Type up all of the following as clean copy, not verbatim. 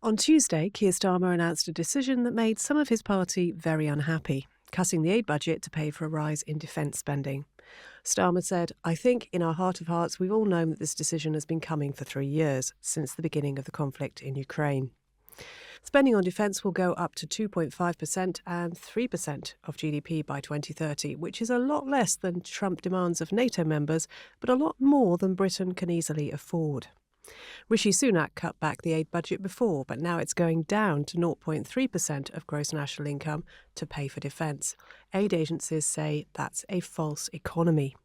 On Tuesday, Keir Starmer announced a decision that made some of his party very unhappy, cutting the aid budget to pay for a rise in defence spending. Starmer said, "I think in our heart of hearts we've all known that this decision has been coming for 3 years, since the beginning of the conflict in Ukraine." Spending on defence will go up to 2.5% and 3% of GDP by 2030, which is a lot less than Trump demands of NATO members, but a lot more than Britain can easily afford. Rishi Sunak cut back the aid budget before, but now it's going down to 0.3% of gross national income to pay for defence. Aid agencies say that's a false economy.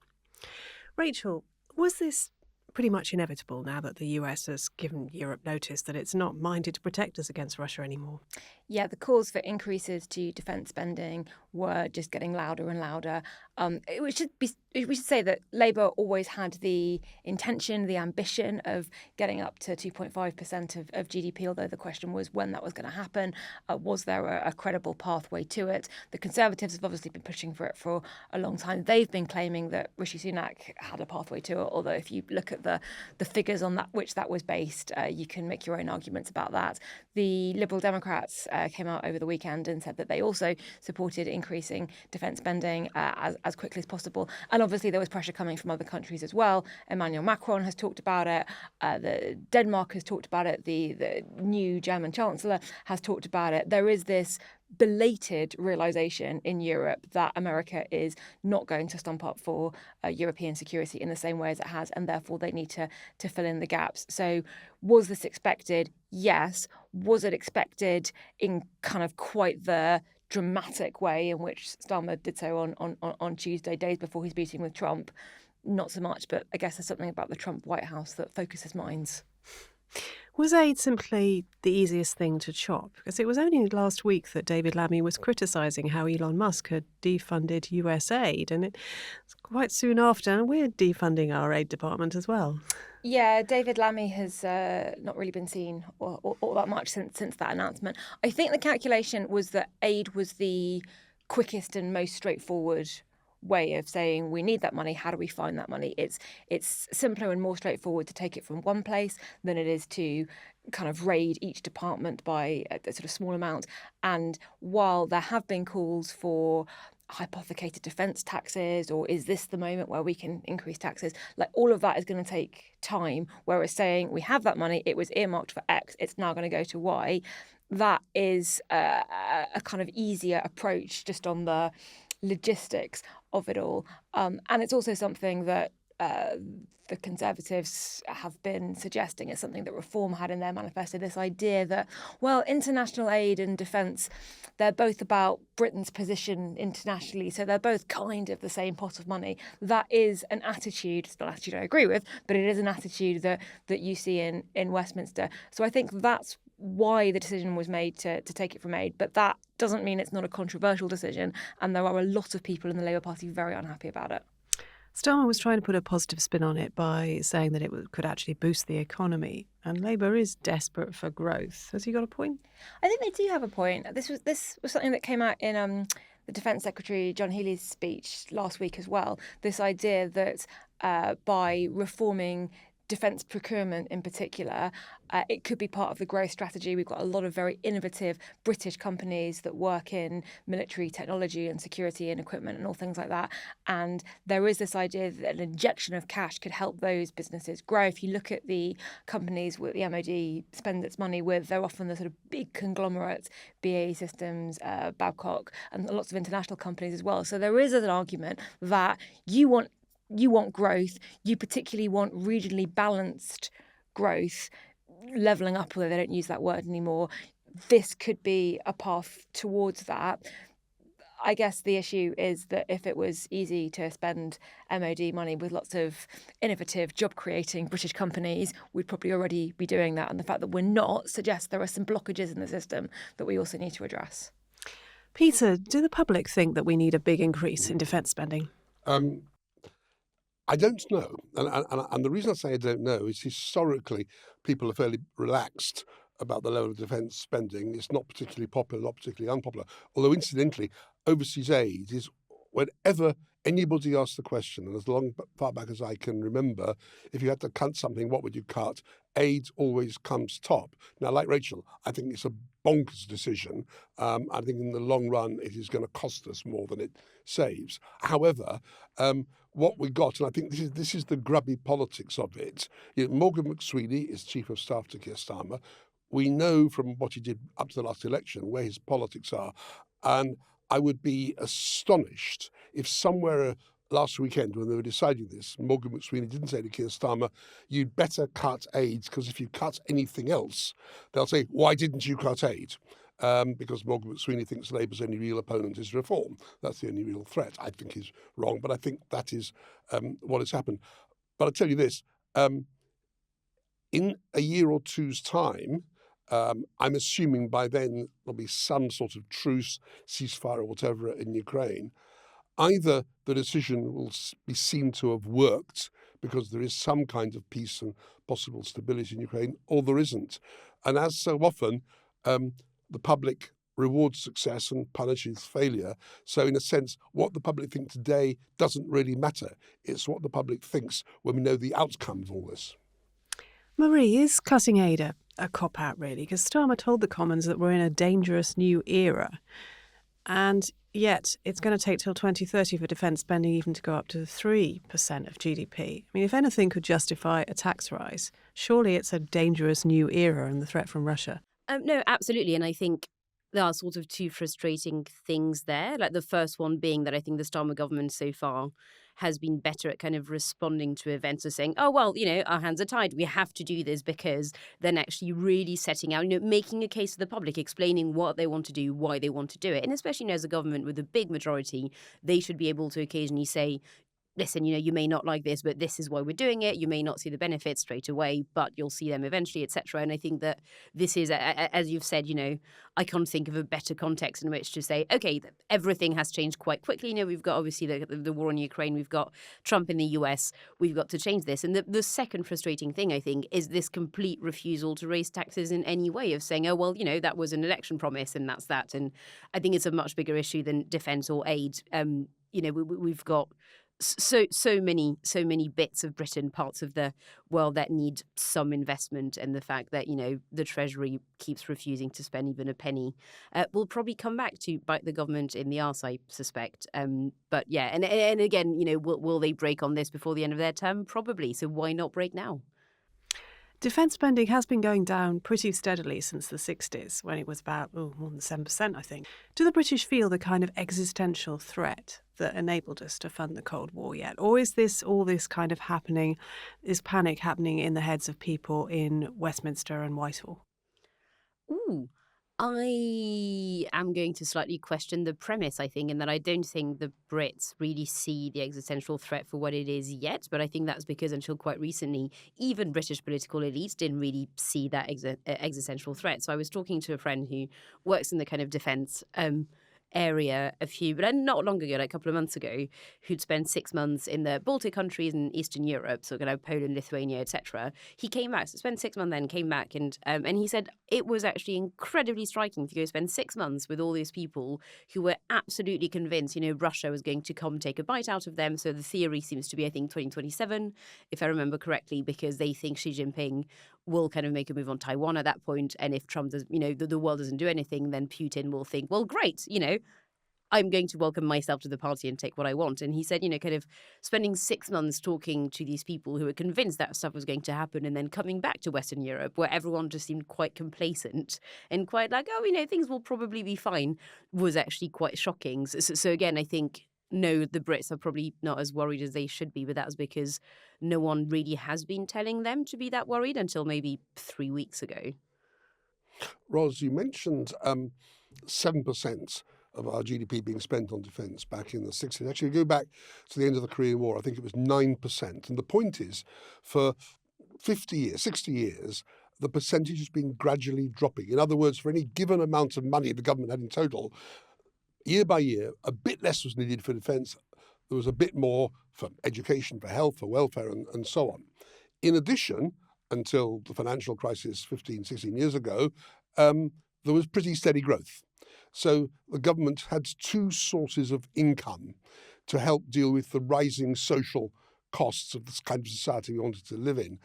Rachel, was this pretty much inevitable now that the US has given Europe notice that it's not minded to protect us against Russia anymore? Yeah, the calls for increases to defence spending were just getting louder and louder. We should say that Labour always had the intention, the ambition of getting up to 2.5% of GDP, although the question was when that was going to happen. Was there a credible pathway to it? The Conservatives have obviously been pushing for it for a long time. They've been claiming that Rishi Sunak had a pathway to it, although if you look at the figures on which that was based, you can make your own arguments about that. The Liberal Democrats came out over the weekend and said that they also supported increasing defence spending as quickly as possible. And obviously there was pressure coming from other countries as well. Emmanuel Macron has talked about it. Denmark has talked about it. The new German Chancellor has talked about it. There is this belated realisation in Europe that America is not going to stump up for European security in the same way as it has, and therefore they need to fill in the gaps. So was this expected? Yes. Was it expected in kind of quite the dramatic way in which Starmer did so on Tuesday, days before his meeting with Trump? Not so much, but I guess there's something about the Trump White House that focuses minds. Was aid simply the easiest thing to chop? Because it was only last week that David Lammy was criticising how Elon Musk had defunded US aid, and it's quite soon after, and we're defunding our aid department as well. Yeah, David Lammy has not really been seen all that much since that announcement. I think the calculation was that aid was the quickest and most straightforward way of saying we need that money. How do we find that money? It's simpler and more straightforward to take it from one place than it is to kind of raid each department by a sort of small amount. And while there have been calls for hypothecated defence taxes, or is this the moment where we can increase taxes? Like, all of that is going to take time, whereas saying we have that money, it was earmarked for X, it's now going to go to Y. That is a kind of easier approach just on the logistics of it all. And it's also something that the Conservatives have been suggesting. It's something that Reform had in their manifesto, this idea that, well, international aid and defence, they're both about Britain's position internationally, so they're both kind of the same pot of money. That is an attitude, it's not an attitude I agree with, but it is an attitude that you see in Westminster. So I think that's why the decision was made to take it from aid, but that doesn't mean it's not a controversial decision, and there are a lot of people in the Labour Party very unhappy about it. Starmer was trying to put a positive spin on it by saying that it could actually boost the economy, and Labour is desperate for growth. Has he got a point? I think they do have a point. This was something that came out in the Defence Secretary John Healey's speech last week as well. This idea that by reforming defence procurement in particular, it could be part of the growth strategy. We've got a lot of very innovative British companies that work in military technology and security and equipment and all things like that. And there is this idea that an injection of cash could help those businesses grow. If you look at the companies that the MOD spend its money with, they're often the sort of big conglomerates, BAE Systems, Babcock, and lots of international companies as well. So there is an argument that you want growth, you particularly want regionally balanced growth, levelling up, although they don't use that word anymore. This could be a path towards that. I guess the issue is that if it was easy to spend MOD money with lots of innovative, job-creating British companies, we'd probably already be doing that. And the fact that we're not suggests there are some blockages in the system that we also need to address. Peter, do the public think that we need a big increase in defence spending? I don't know. And the reason I say I don't know is historically people are fairly relaxed about the level of defence spending. It's not particularly popular, not particularly unpopular. Although, incidentally, overseas aid is, whenever anybody asked the question, and as far back as I can remember, if you had to cut something, what would you cut? Aid always comes top. Now, like Rachel, I think it's a bonkers decision. I think in the long run, it is going to cost us more than it saves. However, what we got, and I think this is the grubby politics of it. Morgan McSweeney is Chief of Staff to Keir Starmer. We know from what he did up to the last election where his politics are. And I would be astonished if somewhere last weekend when they were deciding this, Morgan McSweeney didn't say to Keir Starmer, you'd better cut aid, because if you cut anything else, they'll say, why didn't you cut aid? Because Morgan McSweeney thinks Labour's only real opponent is reform. That's the only real threat. I think he's wrong, but I think that is what has happened. But I'll tell you this, in a year or two's time, I'm assuming by then there'll be some sort of truce, ceasefire or whatever in Ukraine. Either the decision will be seen to have worked because there is some kind of peace and possible stability in Ukraine, or there isn't. And as so often, the public rewards success and punishes failure. So in a sense, what the public think today doesn't really matter. It's what the public thinks when we know the outcome of all this. Marie, is cutting aid a cop-out, really? Because Starmer told the Commons that we're in a dangerous new era. And yet it's going to take till 2030 for defence spending even to go up to 3% of GDP. I mean, if anything could justify a tax rise, surely it's a dangerous new era and the threat from Russia. No, absolutely. And I think there are sort of two frustrating things there. Like the first one being that I think the Starmer government so far has been better at kind of responding to events of saying, oh, well, our hands are tied. We have to do this, because then actually really setting out, making a case to the public, explaining what they want to do, why they want to do it. And especially as a government with a big majority, they should be able to occasionally say, listen, you may not like this, but this is why we're doing it. You may not see the benefits straight away, but you'll see them eventually, etc. And I think that this is, as you've said, I can't think of a better context in which to say, okay, everything has changed quite quickly. We've got obviously the war in Ukraine. We've got Trump in the US. We've got to change this. And the second frustrating thing, I think, is this complete refusal to raise taxes in any way, of saying, oh, well, that was an election promise and that's that. And I think it's a much bigger issue than defence or aid. We've got so many bits of Britain, parts of the world that need some investment, and the fact that the Treasury keeps refusing to spend even a penny will probably come back to bite the government in the arse, I suspect. But yeah, and again, will they break on this before the end of their term? Probably. So why not break now? Defence spending has been going down pretty steadily since the 60s, when it was about more than 7%, I think. Do the British feel the kind of existential threat that enabled us to fund the Cold War yet? Or is all this kind of happening, is panic happening in the heads of people in Westminster and Whitehall? Ooh, I am going to slightly question the premise, I think, in that I don't think the Brits really see the existential threat for what it is yet. But I think that's because until quite recently, even British political elites didn't really see that existential threat. So I was talking to a friend who works in the kind of defence area but not long ago, like a couple of months ago, who'd spent 6 months in the Baltic countries and Eastern Europe, so kind of Poland, Lithuania, etc. He came back, spent 6 months then, came back, and he said it was actually incredibly striking to go spend 6 months with all these people who were absolutely convinced, Russia was going to come take a bite out of them. So the theory seems to be, I think, 2027, if I remember correctly, because they think Xi Jinping will kind of make a move on Taiwan at that point. And if Trump does, the world doesn't do anything, then Putin will think, well, great, I'm going to welcome myself to the party and take what I want. And he said, kind of spending 6 months talking to these people who were convinced that stuff was going to happen, and then coming back to Western Europe, where everyone just seemed quite complacent and quite like, oh, things will probably be fine, was actually quite shocking. So again, I think, no, the Brits are probably not as worried as they should be, but that's because no one really has been telling them to be that worried until maybe 3 weeks ago. Ros, you mentioned 7% of our GDP being spent on defence back in the 60s. Actually, go back to the end of the Korean War, I think it was 9%. And the point is, for 50 years, 60 years, the percentage has been gradually dropping. In other words, for any given amount of money the government had in total, year by year, a bit less was needed for defence. There was a bit more for education, for health, for welfare, and so on. In addition, until the financial crisis 15, 16 years ago, there was pretty steady growth. So the government had two sources of income to help deal with the rising social costs of this kind of society we wanted to live in.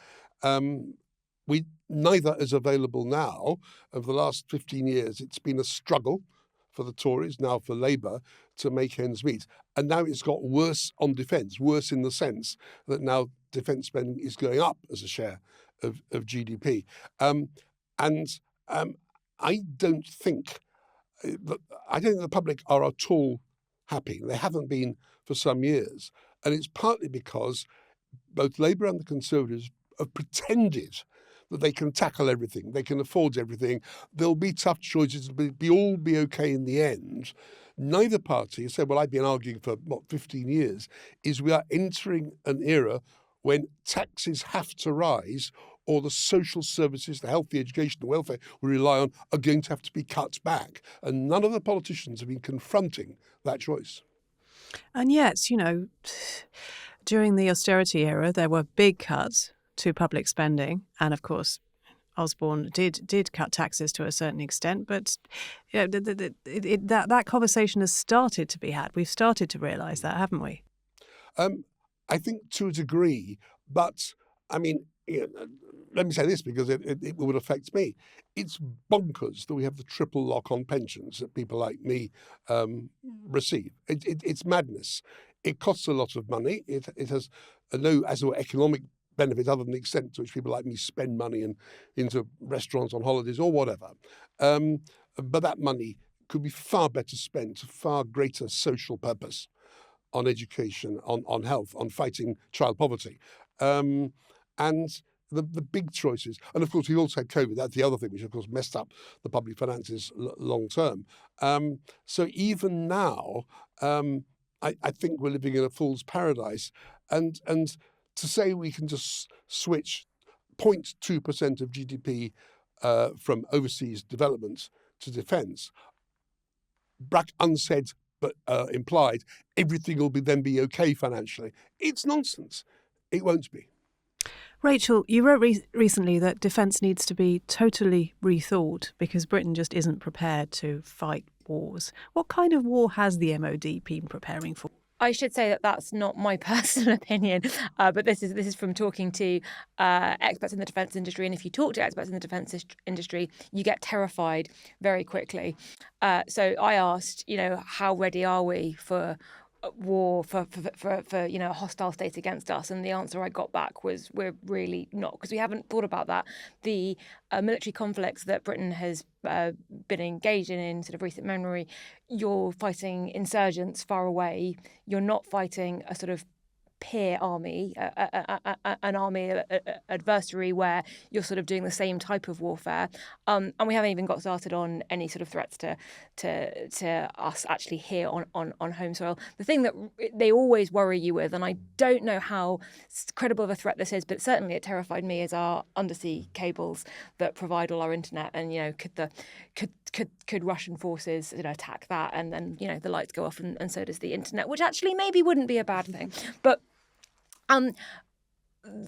We neither is available now. Over the last 15 years, it's been a struggle for the Tories, now for Labour, to make ends meet. And now it's got worse on defence, worse in the sense that now defence spending is going up as a share of GDP. I don't think the public are at all happy. They haven't been for some years. And it's partly because both Labour and the Conservatives have pretended that they can tackle everything, they can afford everything, there'll be tough choices, it'll all be okay in the end. Neither party said, well, I've been arguing for, 15 years, is we are entering an era when taxes have to rise or the social services, the health, the education, the welfare we rely on are going to have to be cut back. And none of the politicians have been confronting that choice. And yet, during the austerity era, there were big cuts to public spending. And of course, Osborne did cut taxes to a certain extent. But that conversation has started to be had. We've started to realise that, haven't we? I think to a degree. But, I mean, let me say this because it would affect me. It's bonkers that we have the triple lock on pensions that people like me receive. It's madness. It costs a lot of money. It has no economic benefit other than the extent to which people like me spend money into restaurants on holidays or whatever. But that money could be far better spent to far greater social purpose on education, on health, on fighting child poverty. And the big choices. And of course, we also had COVID. That's the other thing, which of course messed up the public finances long term. So even now, I think we're living in a fool's paradise. And to say we can just switch 0.2% of GDP from overseas development to defence, unsaid but implied, everything will then be okay financially. It's nonsense. It won't be. Rachel, you wrote recently that defence needs to be totally rethought because Britain just isn't prepared to fight wars. What kind of war has the MOD been preparing for? I should say that that's not my personal opinion, but this is from talking to experts in the defence industry. And if you talk to experts in the defence industry, you get terrified very quickly. So I asked, how ready are we for war, for a hostile state against us? And the answer I got back was we're really not, because we haven't thought about that. The military conflicts that Britain has been engaged in sort of recent memory, you're fighting insurgents far away. You're not fighting a sort of peer army, an army adversary where you're sort of doing the same type of warfare, and we haven't even got started on any sort of threats to us actually here on home soil. The thing that they always worry you with, and I don't know how credible of a threat this is, but certainly it terrified me, is our undersea cables that provide all our internet. And could Russian forces attack that, and then the lights go off and so does the internet, which actually maybe wouldn't be a bad thing, but.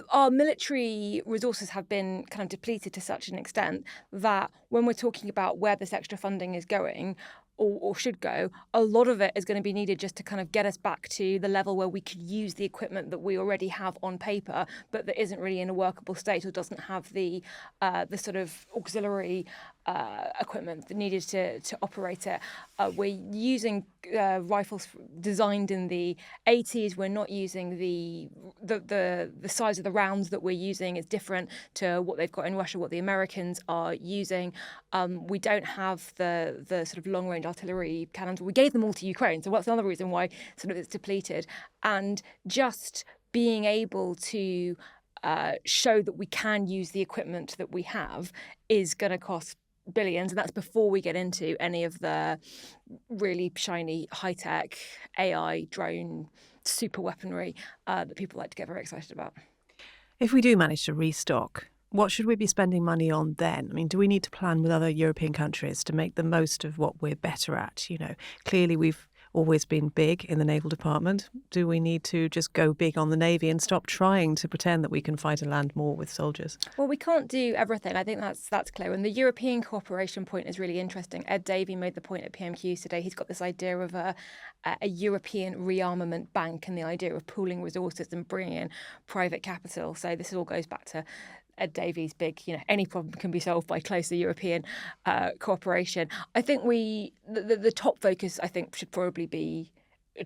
Our military resources have been kind of depleted to such an extent that when we're talking about where this extra funding is going or should go, a lot of it is going to be needed just to kind of get us back to the level where we could use the equipment that we already have on paper, but that isn't really in a workable state or doesn't have the sort of auxiliary equipment that needed to operate it. We're using rifles designed in the 80s. We're not using the size of the rounds that we're using is different to what they've got in Russia, what the Americans are using. We don't have the sort of long range artillery cannons. We gave them all to Ukraine, so that's another reason why sort of it's depleted. And just being able to show that we can use the equipment that we have is going to cost billions, and that's before we get into any of the really shiny high-tech AI drone super weaponry that people like to get very excited about. If we do manage to restock, what should we be spending money on then? I mean, do we need to plan with other European countries to make the most of what we're better at? Clearly we've always been big in the Naval Department. Do we need to just go big on the Navy and stop trying to pretend that we can fight a land more with soldiers? Well, we can't do everything. I think that's clear. And the European cooperation point is really interesting. Ed Davey made the point at PMQs today. He's got this idea of a European rearmament bank and the idea of pooling resources and bringing in private capital. So this all goes back to Ed Davies' big, any problem can be solved by closer European cooperation. I think the top focus, I think, should probably be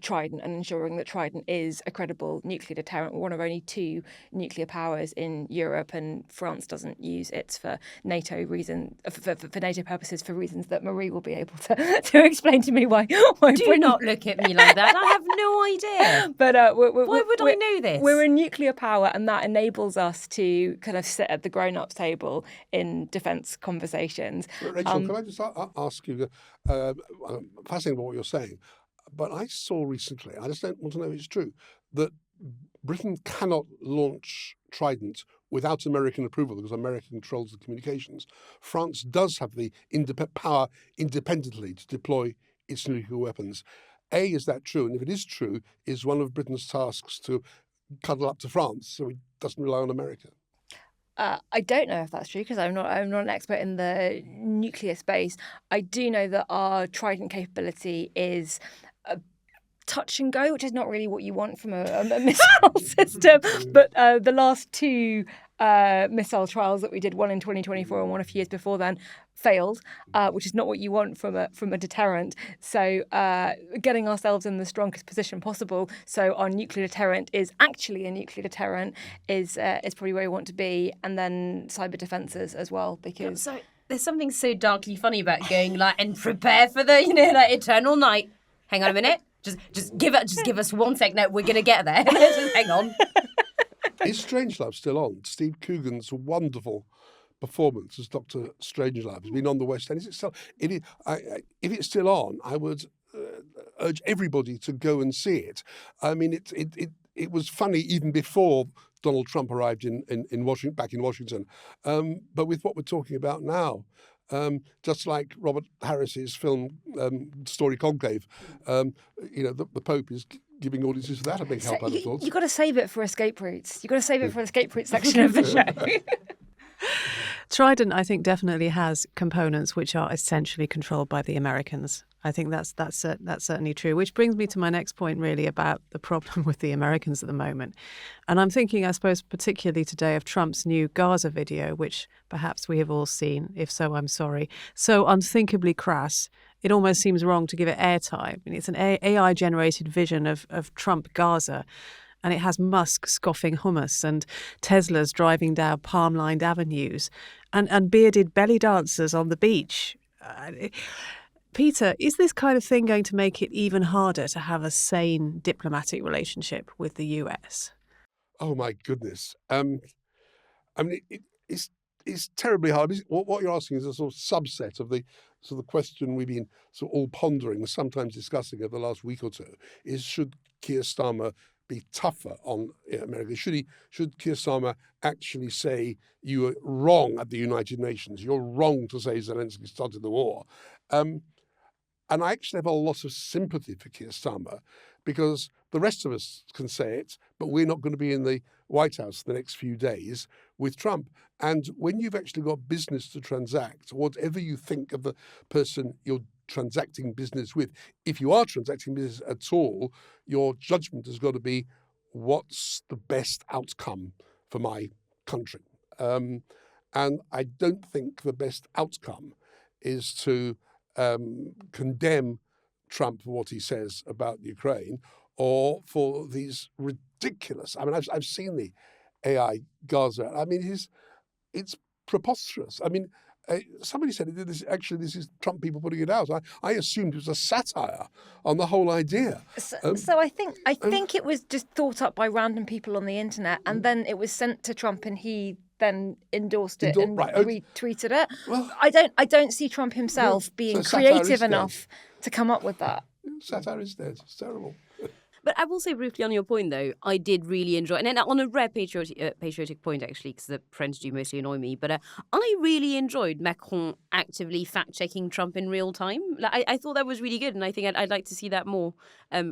Trident and ensuring that Trident is a credible nuclear deterrent. We're one of only 2 nuclear powers in Europe, and France doesn't use it for NATO for NATO purposes, for reasons that Marie will be able to explain to me why. Do not look at me like that. I have no idea. But why would I know this? We're a nuclear power, and that enables us to kind of sit at the grown-ups table in defence conversations. Rachel, can I just ask you? Fascinating about what you're saying. But I saw recently, I just don't want to know if it's true, that Britain cannot launch Trident without American approval because America controls the communications. France does have the power independently to deploy its nuclear weapons. Is that true? And if it is true, is one of Britain's tasks to cuddle up to France so it doesn't rely on America? I don't know if that's true because I'm not an expert in the nuclear space. I do know that our Trident capability is touch and go, which is not really what you want from a missile system. But the last 2 missile trials that we did, one in 2024 and one a few years before then, failed, which is not what you want from a deterrent. So getting ourselves in the strongest position possible, so our nuclear deterrent is actually a nuclear deterrent, is probably where we want to be, and then cyber defences as well, because there's something so darkly funny about going and prepare for the eternal night. Hang on a minute. Just give us 1 sec. No, we're gonna get there. Just hang on. Is Strangelove still on? Steve Coogan's wonderful performance as Dr. Strangelove has been on the West End. Is it still? If it's still on, I would urge everybody to go and see it. I mean, it was funny even before Donald Trump arrived back in Washington. But with what we're talking about now. Just like Robert Harris's film story Conclave, the Pope is giving audiences for that a big help, I thought. You've got to save it for escape routes. You've got to save it for the escape routes section of the show. Trident, I think, definitely has components which are essentially controlled by the Americans. I think that's certainly true, which brings me to my next point, really, about the problem with the Americans at the moment. And I'm thinking, I suppose, particularly today of Trump's new Gaza video, which perhaps we have all seen. If so, I'm sorry. So unthinkably crass, it almost seems wrong to give it airtime. I mean, it's an AI-generated vision of Trump Gaza. And it has Musk scoffing hummus and Teslas driving down palm-lined avenues and bearded belly dancers on the beach. Peter, is this kind of thing going to make it even harder to have a sane diplomatic relationship with the US? Oh, my goodness. I mean, it's terribly hard. What you're asking is a sort of subset of the sort of question we've been sort of all pondering, sometimes discussing over the last week or 2, is should Keir Starmer be tougher on America? Should Keir Starmer actually say you were wrong at the United Nations? You're wrong to say Zelensky started the war. And I actually have a lot of sympathy for Keir Starmer because the rest of us can say it, but we're not going to be in the White House the next few days with Trump. And when you've actually got business to transact, whatever you think of the person you're transacting business with, if you are transacting business at all, your judgment has got to be what's the best outcome for my country. And I don't think the best outcome is to condemn Trump for what he says about Ukraine or for these ridiculous. I mean, I've seen the AI Gaza. I mean, it's preposterous. I mean, somebody said this is Trump people putting it out. I assumed it was a satire on the whole idea. So I think it was just thought up by random people on the internet, and then it was sent to Trump, and he then endorsed it and retweeted it. Well, I don't see Trump himself being creative enough to come up with that. Satire is dead. It's terrible. But I will say briefly on your point, though, I did really enjoy, and then on a rare patriotic point, actually, because the French do mostly annoy me, but I really enjoyed Macron actively fact-checking Trump in real time. Like, I thought that was really good, and I think I'd like to see that more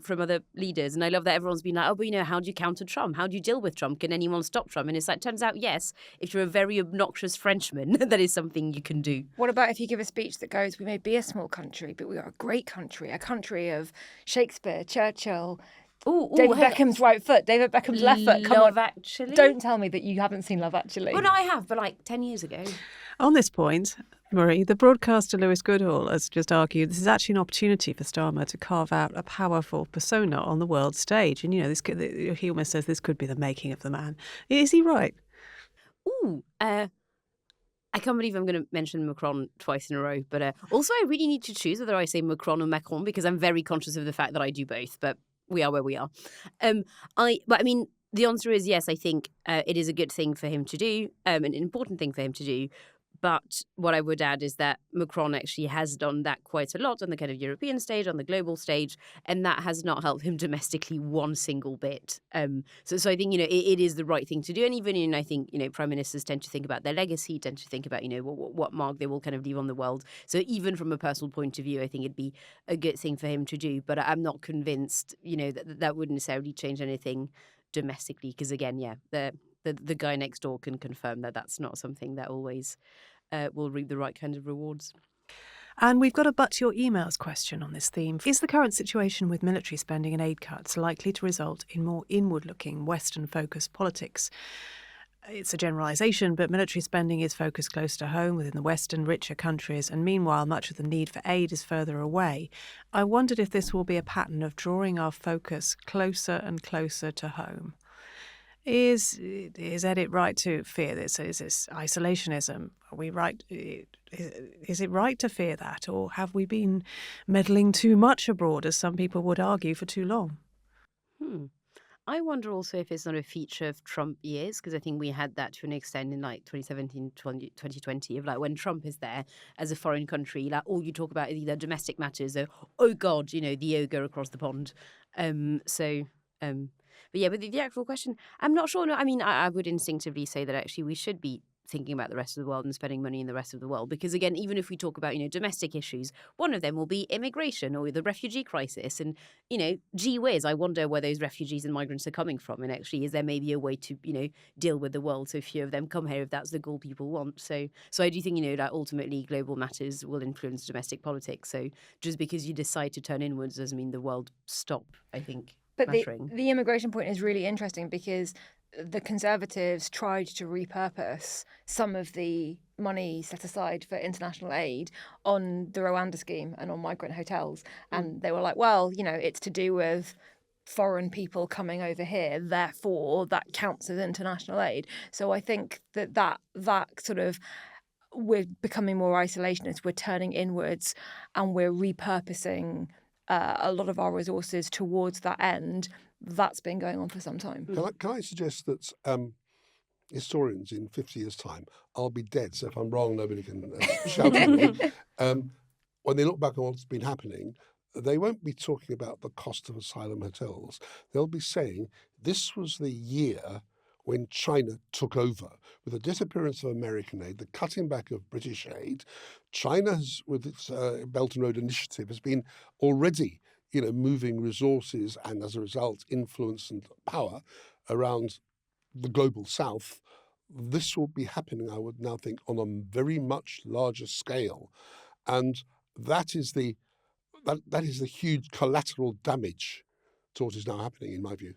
from other leaders. And I love that everyone's been like, oh, but how do you counter Trump? How do you deal with Trump? Can anyone stop Trump? And it's like, turns out, yes, if you're a very obnoxious Frenchman, that is something you can do. What about if you give a speech that goes, we may be a small country, but we are a great country, a country of Shakespeare, Churchill, David Beckham's right foot, David Beckham's left foot. Come Love on. Actually. Don't tell me that you haven't seen Love Actually. Well, no, I have, but like 10 years ago. On this point, Marie, the broadcaster Lewis Goodall has just argued this is actually an opportunity for Starmer to carve out a powerful persona on the world stage. And, he almost says this could be the making of the man. Is he right? I can't believe I'm going to mention Macron twice in a row. But also, I really need to choose whether I say Macron or Macron because I'm very conscious of the fact that I do both. But we are where we are. The answer is yes. I think it is a good thing for him to do, an important thing for him to do. But what I would add is that Macron actually has done that quite a lot on the kind of European stage, on the global stage, and that has not helped him domestically one single bit. So I think, it is the right thing to do. And even, I think, prime ministers tend to think about their legacy, tend to think about, what mark they will kind of leave on the world. So even from a personal point of view, I think it'd be a good thing for him to do. But I'm not convinced, that wouldn't necessarily change anything domestically. Because again, the guy next door can confirm that that's not something that always will reap the right kind of rewards. And we've got a but your emails question on this theme. Is the current situation with military spending and aid cuts likely to result in more inward-looking, Western-focused politics? It's a generalisation, but military spending is focused close to home within the Western, richer countries, and meanwhile much of the need for aid is further away. I wondered if this will be a pattern of drawing our focus closer and closer to home. Is Edit right to fear this? Is this isolationism? Are we right? Is it right to fear that? Or have we been meddling too much abroad, as some people would argue, for too long? I wonder also if it's not a feature of Trump years, because I think we had that to an extent in like 2017, 2020, of like when Trump is there as a foreign country, like all you talk about is either domestic matters or, oh God, the ogre across the pond. But the actual question, I'm not sure. No, I mean, I would instinctively say that actually we should be thinking about the rest of the world and spending money in the rest of the world. Because again, even if we talk about, domestic issues, one of them will be immigration or the refugee crisis. And, gee whiz, I wonder where those refugees and migrants are coming from. And actually, is there maybe a way to, deal with the world so few of them come here if that's the goal people want? So I do think, that ultimately global matters will influence domestic politics. So just because you decide to turn inwards doesn't mean the world stop, I think. But the immigration point is really interesting because the Conservatives tried to repurpose some of the money set aside for international aid on the Rwanda scheme and on migrant hotels. And they were like, well, it's to do with foreign people coming over here, therefore that counts as international aid. So I think that sort of, we're becoming more isolationist, we're turning inwards and we're repurposing a lot of our resources towards that end. That's been going on for some time. Can I suggest that historians in 50 years' time, I'll be dead, so if I'm wrong, nobody can shout at me. When they look back on what's been happening, they won't be talking about the cost of asylum hotels. They'll be saying this was the year when China took over. With the disappearance of American aid, the cutting back of British aid, China has, with its Belt and Road Initiative, has been already, moving resources and as a result, influence and power around the global south. This will be happening, I would now think, on a very much larger scale. And that is the huge collateral damage to what is now happening, in my view.